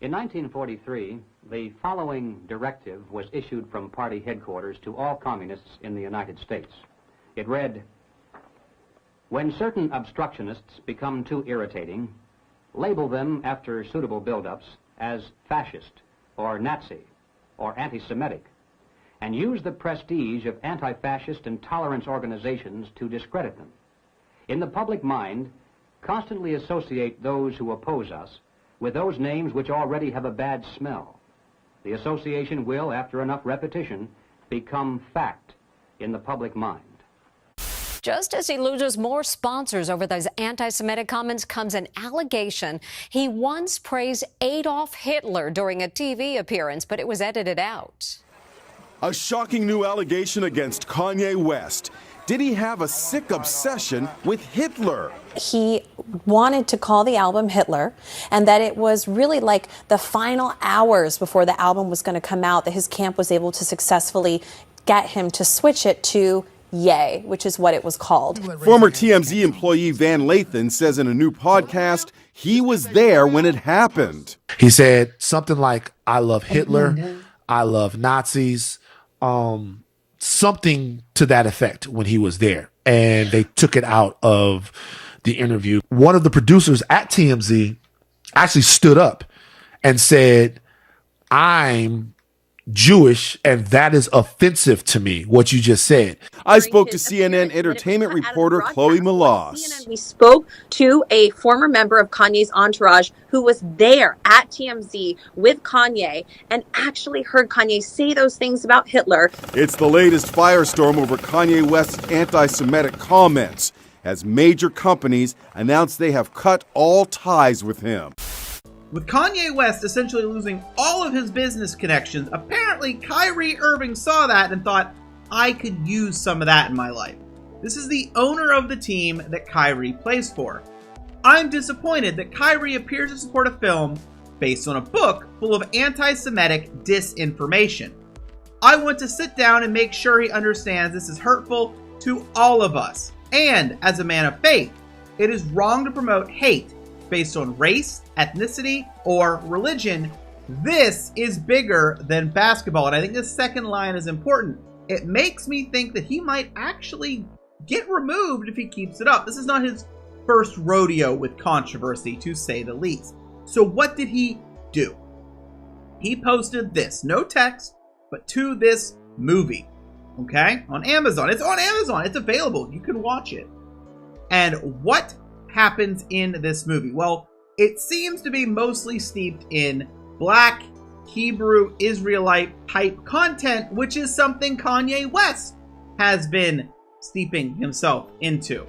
In 1943, the following directive was issued from party headquarters to all communists in the United States. It read, "When certain obstructionists become too irritating, label them after suitable build-ups as fascist or Nazi or anti-Semitic, and use the prestige of anti-fascist and tolerance organizations to discredit them. In the public mind, constantly associate those who oppose us with those names which already have a bad smell. The association will, after enough repetition, become fact in the public mind." Just as he loses more sponsors over those anti-Semitic comments comes an allegation he once praised Adolf Hitler during a TV appearance, but it was edited out. A shocking new allegation against Kanye West. Did he have a sick obsession with Hitler? He wanted to call the album Hitler, and that it was really like the final hours before the album was going to come out that his camp was able to successfully get him to switch it to Yay, which is what it was called. Former TMZ employee Van Lathan says in a new podcast he was there when it happened. He said something like, "I love Hitler, I love Nazis," something to that effect when he was there. And they took it out of the interview. One of the producers at TMZ actually stood up and said, "I'm Jewish, and that is offensive to me, what you just said." I spoke to CNN entertainment reporter Chloe Melas. We spoke to a former member of Kanye's entourage who was there at TMZ with Kanye and actually heard Kanye say those things about Hitler. It's the latest firestorm over Kanye West's anti-Semitic comments as major companies announce they have cut all ties with him. With Kanye West essentially losing all of his business connections, apparently Kyrie Irving saw that and thought, I could use some of that in my life. This is the owner of the team that Kyrie plays for. I'm disappointed that Kyrie appears to support a film based on a book full of anti-Semitic disinformation. I want to sit down and make sure he understands this is hurtful to all of us. And as a man of faith, it is wrong to promote hate based on race, ethnicity, or religion. This is bigger than basketball. And I think the second line is important. It makes me think that he might actually get removed if he keeps it up. This is not his first rodeo with controversy, to say the least. So what did he do? He posted this, no text, but to this movie, okay? On Amazon. It's on Amazon. It's available. You can watch it. And what happens in this movie? Well, it seems to be mostly steeped in Black Hebrew Israelite type content, which is something Kanye West has been steeping himself into.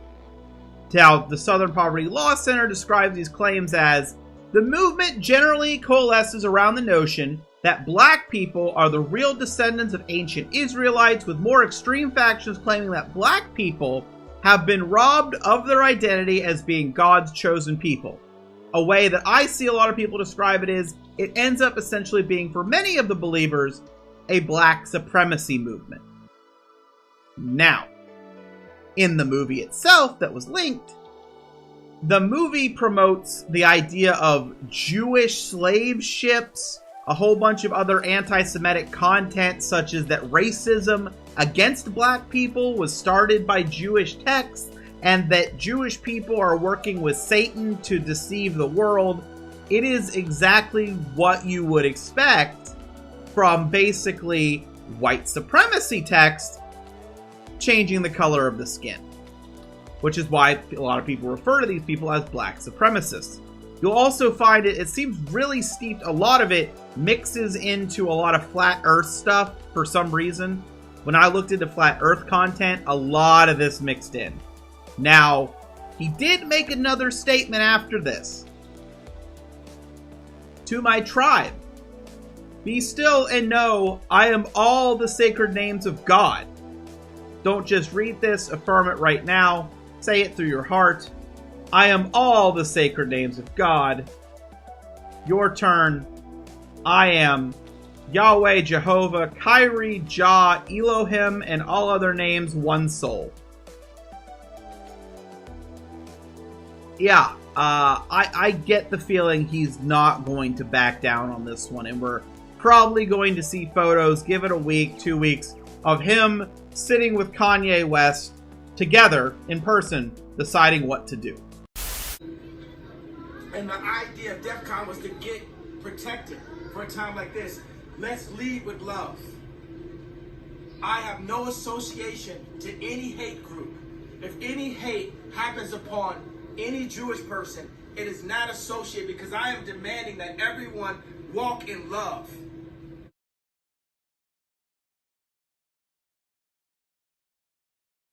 Now, the Southern Poverty Law Center describes these claims as, "The movement generally coalesces around the notion that Black people are the real descendants of ancient Israelites, with more extreme factions claiming that Black people have been robbed of their identity as being God's chosen people." A way that I see a lot of people describe it is, it ends up essentially being, for many of the believers, a Black supremacy movement. Now, in the movie itself that was linked, the movie promotes the idea of Jewish slave ships, a whole bunch of other anti-Semitic content, such as that racism against Black people was started by Jewish texts, and that Jewish people are working with Satan to deceive the world. It is exactly what you would expect from basically white supremacy text changing the color of the skin, which is why a lot of people refer to these people as Black supremacists. You'll also find it seems really steeped, a lot of it mixes into a lot of flat earth stuff for some reason. When I looked into flat earth content, a lot of this mixed in. Now, he did make another statement after this. "To my tribe, be still and know I am all the sacred names of God." Don't just read this, affirm it right now. Say it through your heart. I am all the sacred names of God. Your turn. I am Yahweh, Jehovah, Kyrie, Jah, Elohim, and all other names, one soul. Yeah, I get the feeling he's not going to back down on this one, and we're probably going to see photos, give it a week, 2 weeks, of him sitting with Kanye West together in person, deciding what to do. And the idea of DEF CON was to get protected for a time like this. Let's lead with love. I have no association to any hate group. If any hate happens upon any Jewish person, it is not associated, because I am demanding that everyone walk in love.